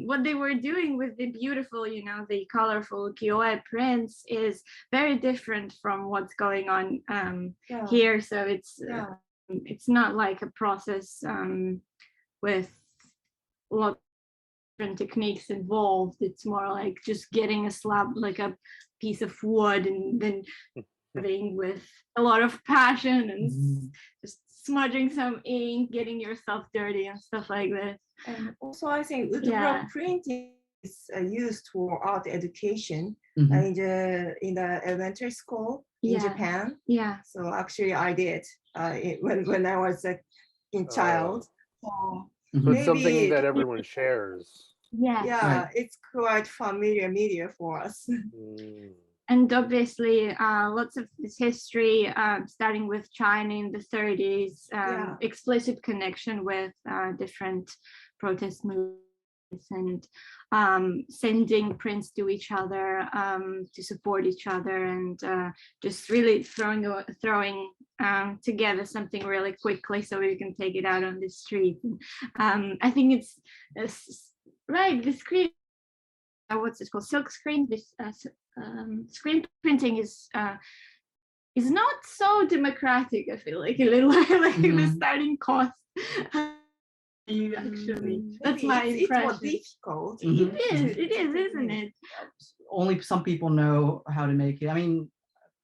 what they were doing with the beautiful, the colorful kyoe prints is very different from what's going on here. So it's not like a process with a lot of different techniques involved. It's more like just getting a slab, like a piece of wood, and then with a lot of passion and just smudging some ink, getting yourself dirty and stuff like this. And also, I think woodblock printing is used for art education in the elementary school in Japan. So actually, I did when I was a child. So it's something that everyone shares. Yes. Yeah, it's quite familiar media for us. Mm. And obviously, lots of this history, starting with China in the 30s, Yeah. explicit connection with different protest movements and sending prints to each other to support each other, and just really throwing together something really quickly so we can take it out on the street. I think it's right. The screen, what's it called? Silk screen. This screen printing is not so democratic. I feel like a little like the starting cost. You actually, that's my It's more impression. difficult. It is, isn't it? Only some people know how to make it. I mean,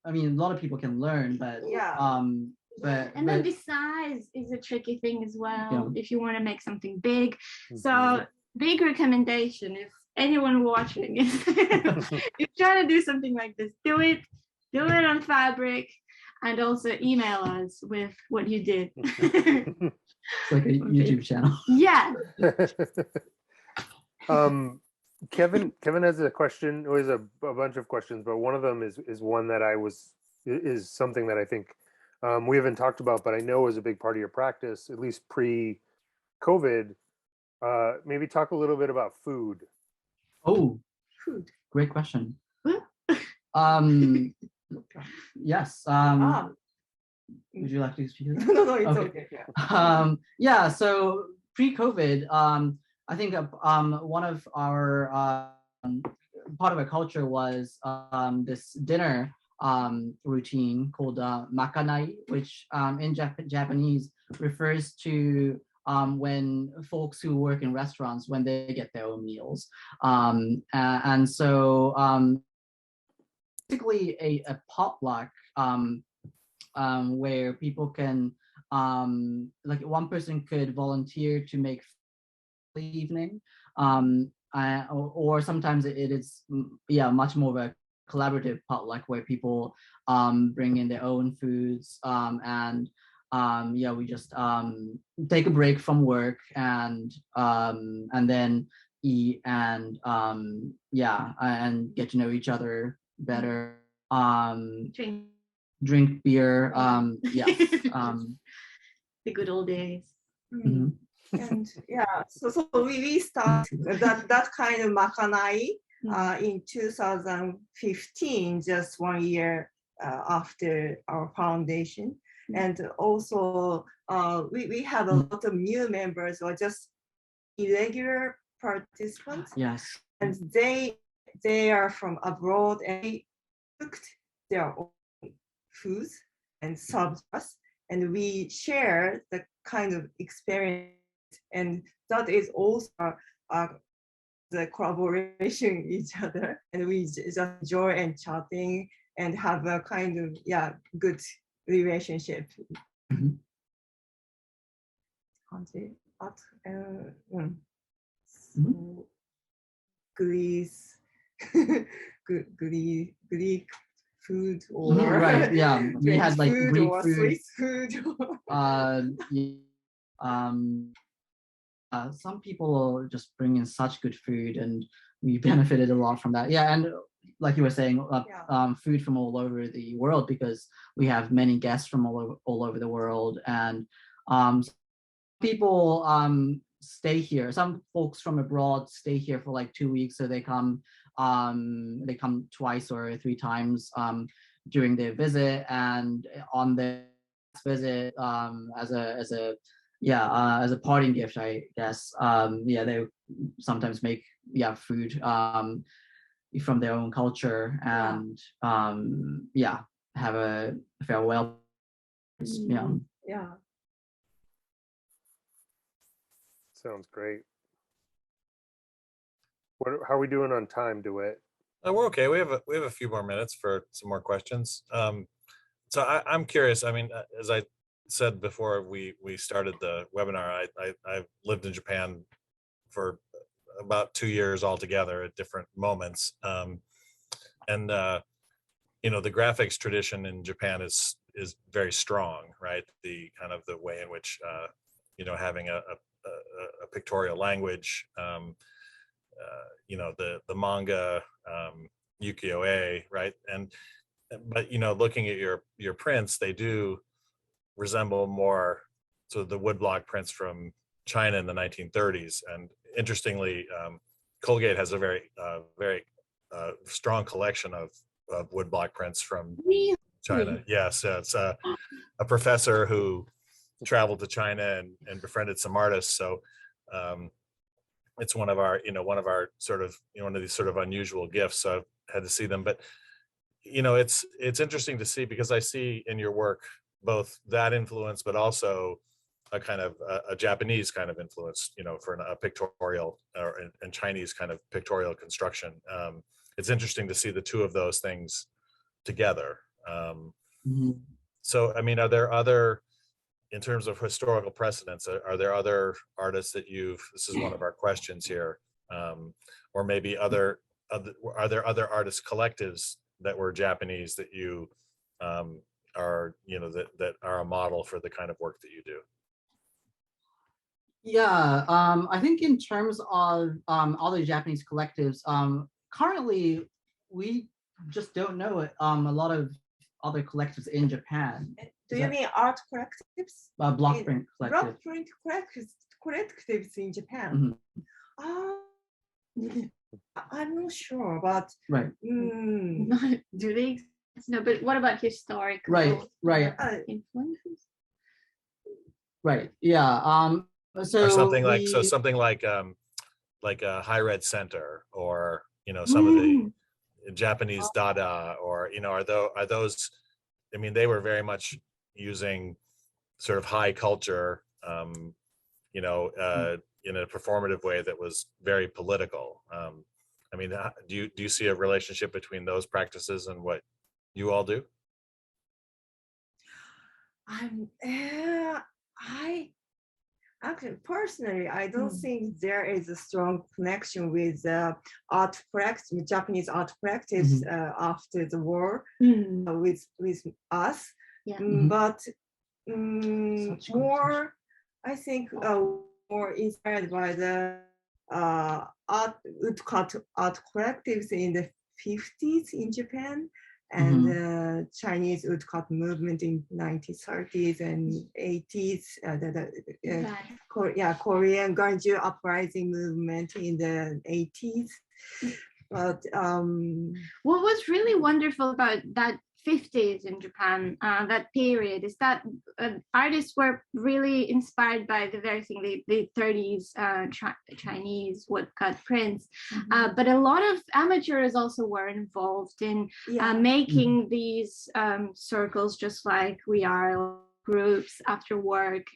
a lot of people can learn, but Yeah. And then the size is a tricky thing as well. Yeah. If you want to make something big, so big recommendation if anyone watching is if trying to do something like this, do it on fabric, and also email us with what you did. It's like a YouTube channel. Yeah. Kevin has a question, or is a bunch of questions, but one of them is one that is something that I think we haven't talked about, but I know is a big part of your practice, at least pre-COVID. Maybe talk a little bit about food. Oh, Food. great question. Yes. Would you like to speak to that? No, it's Okay. okay. Yeah. So pre-COVID, I think one of our part of our culture was this dinner routine called makanai, which in Japanese refers to when folks who work in restaurants, when they get their own meals. And so basically a potluck where people can, like one person could volunteer to make the evening, or sometimes it is much more of a collaborative potluck where people bring in their own foods, and we just take a break from work and then eat and and get to know each other better, drink beer, yes. The good old days. Mhm. And so we start that kind of makanai in 2015, just 1 year after our foundation. And also we have a lot of new members or just irregular participants. Yes. And they are from abroad, and they cooked their own foods and served us, and we share the kind of experience, and that is also the collaboration with each other, and we just enjoy and chatting and have a kind of good relationship. Mhm. So Greece, Greek food, or right, yeah, we had like food Greek or food, Swiss food. Some people just bring in such good food, and we benefited a lot from that. Yeah, and like you were saying, food from all over the world, because we have many guests from all over the world, and people stay here. Some folks from abroad stay here for like 2 weeks, so they come twice or 3 times during their visit, and on their visit, as a parting gift, I guess, they sometimes make food from their own culture, and have a farewell. Yeah. Sounds great. How are we doing on time, DeWitt? We're okay. We have a few more minutes for some more questions. So I'm curious. I mean, as I said before we started the webinar, I've lived in Japan for about 2 years altogether at different moments, and the graphics tradition in Japan is very strong, right? The kind of the way in which having a pictorial language the manga ukiyo-e, right? But looking at your prints, they do resemble more to the woodblock prints from China in the 1930s. And interestingly, Colgate has a very strong collection of woodblock prints from China. Yes, it's a professor who traveled to China and befriended some artists. So it's one of our sort of one of these sort of unusual gifts. So I've had to see them, but it's interesting to see, because I see in your work both that influence, but also a kind of a Japanese kind of influence, for a pictorial and Chinese kind of pictorial construction. It's interesting to see the two of those things together. So, I mean, are there other, in terms of historical precedents, are there other artists that this is one of our questions here, or maybe are there other artist collectives that were Japanese that you are, that are a model for the kind of work that you do? Yeah, I think in terms of other Japanese collectives, currently we just don't know it. A lot of other collectives in Japan. Do you mean art collectives? Block print collectives. Block print collectives in Japan. I'm not sure, but right. Do they? No, but what about historical? Right. Influences? Right. Yeah. So or something like a High Red Center, or some of the Japanese Dada, or are those? I mean, they were very much using sort of high culture, in a performative way that was very political. I mean, do you see a relationship between those practices and what you all do? Actually, personally, I don't think there is a strong connection with art practice, Japanese art practice after the war with us. Yeah. But more, I think, more inspired by the woodcut art collectives in the 50s in Japan, and Chinese woodcut movement in 1930s and 80s. Korean Ganju uprising movement in the 80s. But what was really wonderful about that 50s in Japan, that period, is that artists were really inspired by the very thing, the 30s Chinese woodcut prints, but a lot of amateurs also were involved in making these circles, just like we are, groups after work,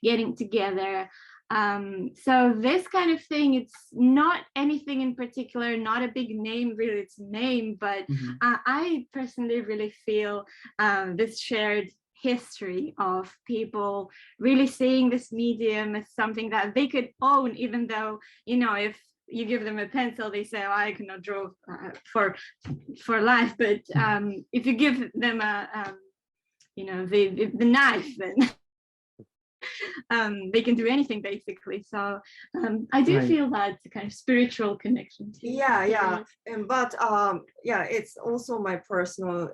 getting together. So this kind of thing, it's not anything in particular, not a big name, really, it's a name, but I personally really feel this shared history of people really seeing this medium as something that they could own, even though, if you give them a pencil, they say, oh, I cannot draw for life. But if you give them the knife, then they can do anything basically. So I do feel that kind of spiritual connection too. But it's also my personal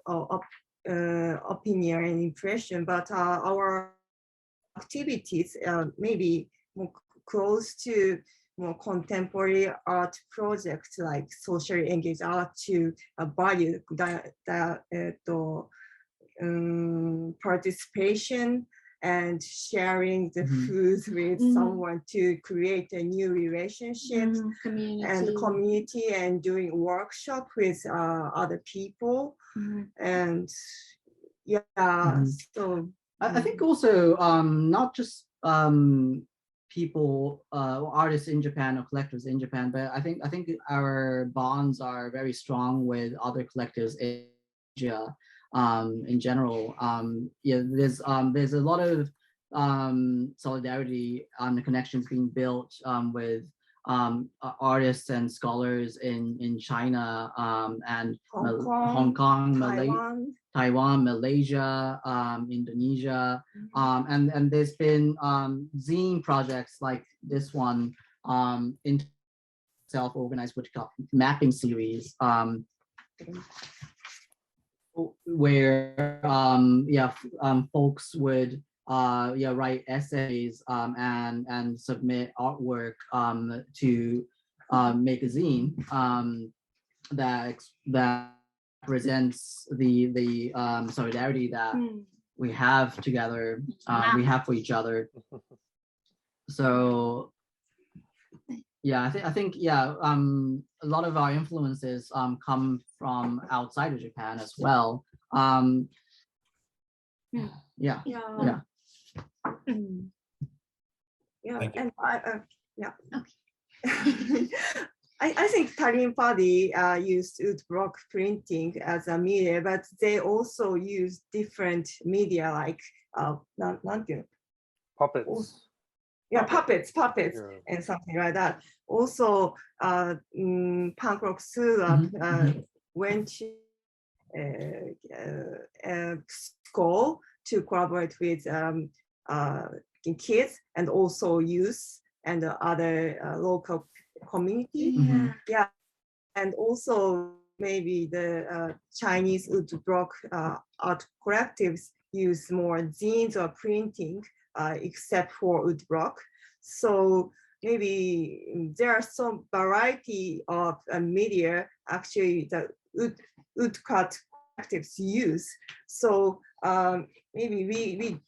opinion and impression, but our activities maybe more close to more contemporary art projects, like socially engaged art, to value participation and sharing the food with someone to create a new relationship and community, and doing workshop with other people. And so I think also not just people, artists in Japan or collectives in Japan, but I think our bonds are very strong with other collectives in Asia. In general, there's a lot of solidarity and connections being built with artists and scholars in China and Hong Kong, Taiwan, Malaysia, Indonesia, and there's been zine projects like this one, self-organized woodcut mapping series, where folks would write essays and submit artwork to make a zine that presents the solidarity that we have together, we have for each other. So yeah, I think a lot of our influences come from outside of Japan as well. Yeah. Thank you. And I think Tarin Paddy used woodblock printing as a media, but they also use different media like Puppets. Puppets, Yeah. and something like that. Also, Punk Rock Syrup went to school to collaborate with kids and also youth and other local community. Yeah, and also maybe the Chinese woodblock art collectives use more zines or printing except for woodblock. So maybe there are some variety of media actually the woodcut collectives use. So maybe we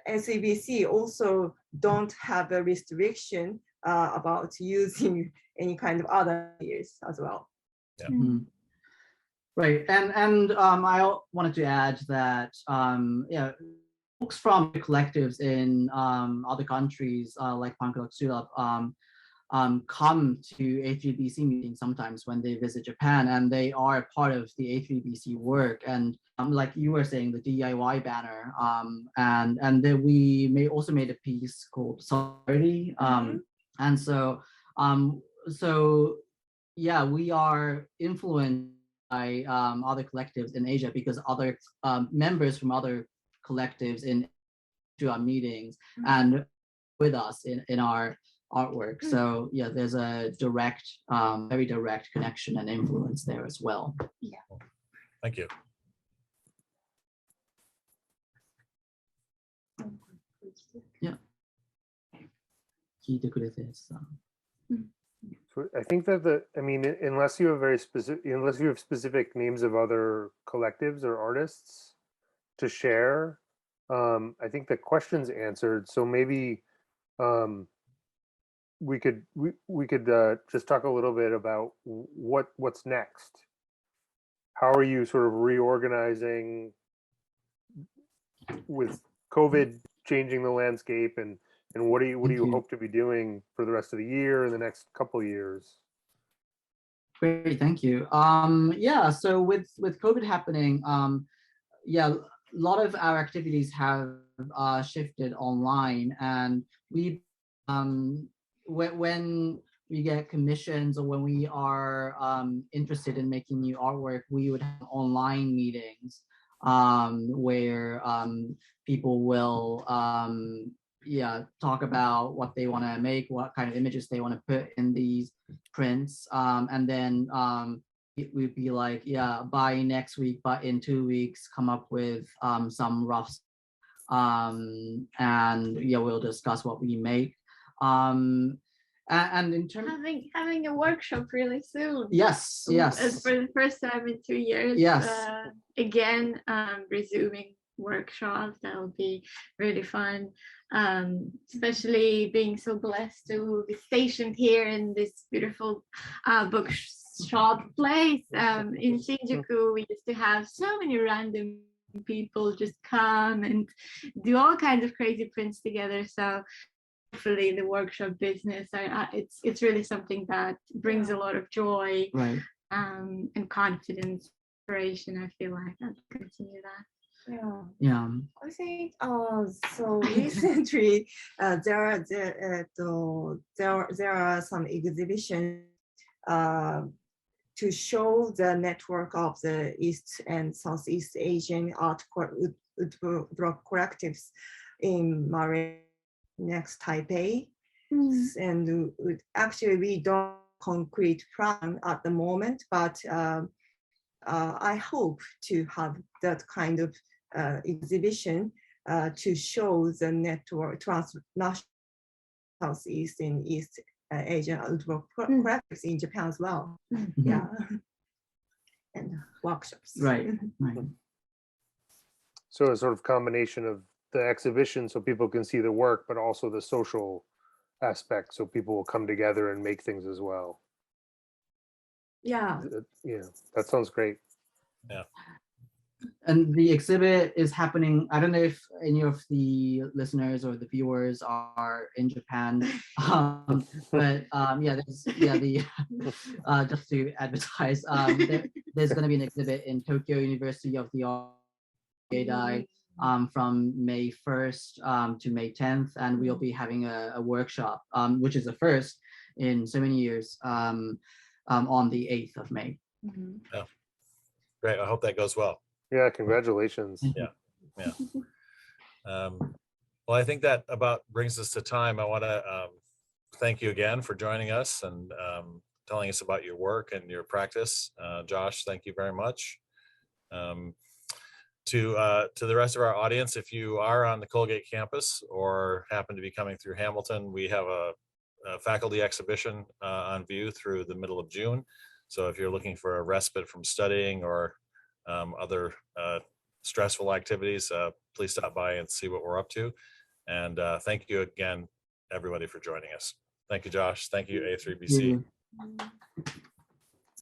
A3BC also don't have a restriction about using any kind of other ideas as well. Yeah. Right, and I wanted to add that folks from collectives in other countries like Punk Rock Syrup come to A3BC meetings sometimes when they visit Japan, and they are part of the A3BC work. And like you were saying, the DIY banner, and then we also made a piece called Solidarity. And so yeah, we are influenced by other collectives in Asia because other members from other collectives to our meetings and with us in our artwork. So yeah, there's a direct, very direct connection and influence there as well. Yeah. Thank you. Yeah. So I think that unless you have specific names of other collectives or artists to share, I think the question's answered. So maybe we could just talk a little bit about what's next. How are you sort of reorganizing with COVID changing the landscape, and what do you hope to be doing for the rest of the year and the next couple of years? Great, thank you. Yeah, so with COVID happening, yeah, a lot of our activities have shifted online, and we when we get commissions or when we are interested in making new artwork, we would have online meetings where people will talk about what they want to make, what kind of images they want to put in these prints, and then it would be like, by next week, but in 2 weeks, come up with some rough, and we'll discuss what we make. And in terms having a workshop really soon. Yes. For the first time in 2 years. Yes. Again, resuming workshops, that will be really fun. Especially being so blessed to be stationed here in this beautiful bookshop place. In Shinjuku, we used to have so many random people just come and do all kinds of crazy prints together. So hopefully the workshop business, it's really something that brings a lot of joy, right, and confidence, inspiration. I feel like I'll continue that. Yeah. I think so recently there are some exhibitions to show the network of the East and Southeast Asian art woodblock collectives in Malaysia next Taipei. And actually we don't concrete plan at the moment, but I hope to have that kind of exhibition to show the network transnational Southeast and East Asian outdoor practice in Japan as well. Yeah, and workshops. Right. Right. So a sort of combination of the exhibition so people can see the work, but also the social aspect so people will come together and make things as well. Yeah. Yeah, that sounds great. And the exhibit is happening. I don't know if any of the listeners or the viewers are in Japan, but just to advertise, there's going to be an exhibit in Tokyo University of the Arts from May 1st to May 10th, and we'll be having a workshop, which is the first in so many years, on the 8th of May. Yeah. Great. I hope that goes well. Yeah, congratulations. Yeah. Well, I think that about brings us to time. I want to thank you again for joining us and telling us about your work and your practice. Josh, thank you very much. To the rest of our audience, if you are on the Colgate campus or happen to be coming through Hamilton, we have a faculty exhibition on view through the middle of June. So if you're looking for a respite from studying or other stressful activities, please stop by and see what we're up to. And thank you again, everybody, for joining us. Thank you, Josh. Thank you, A3BC.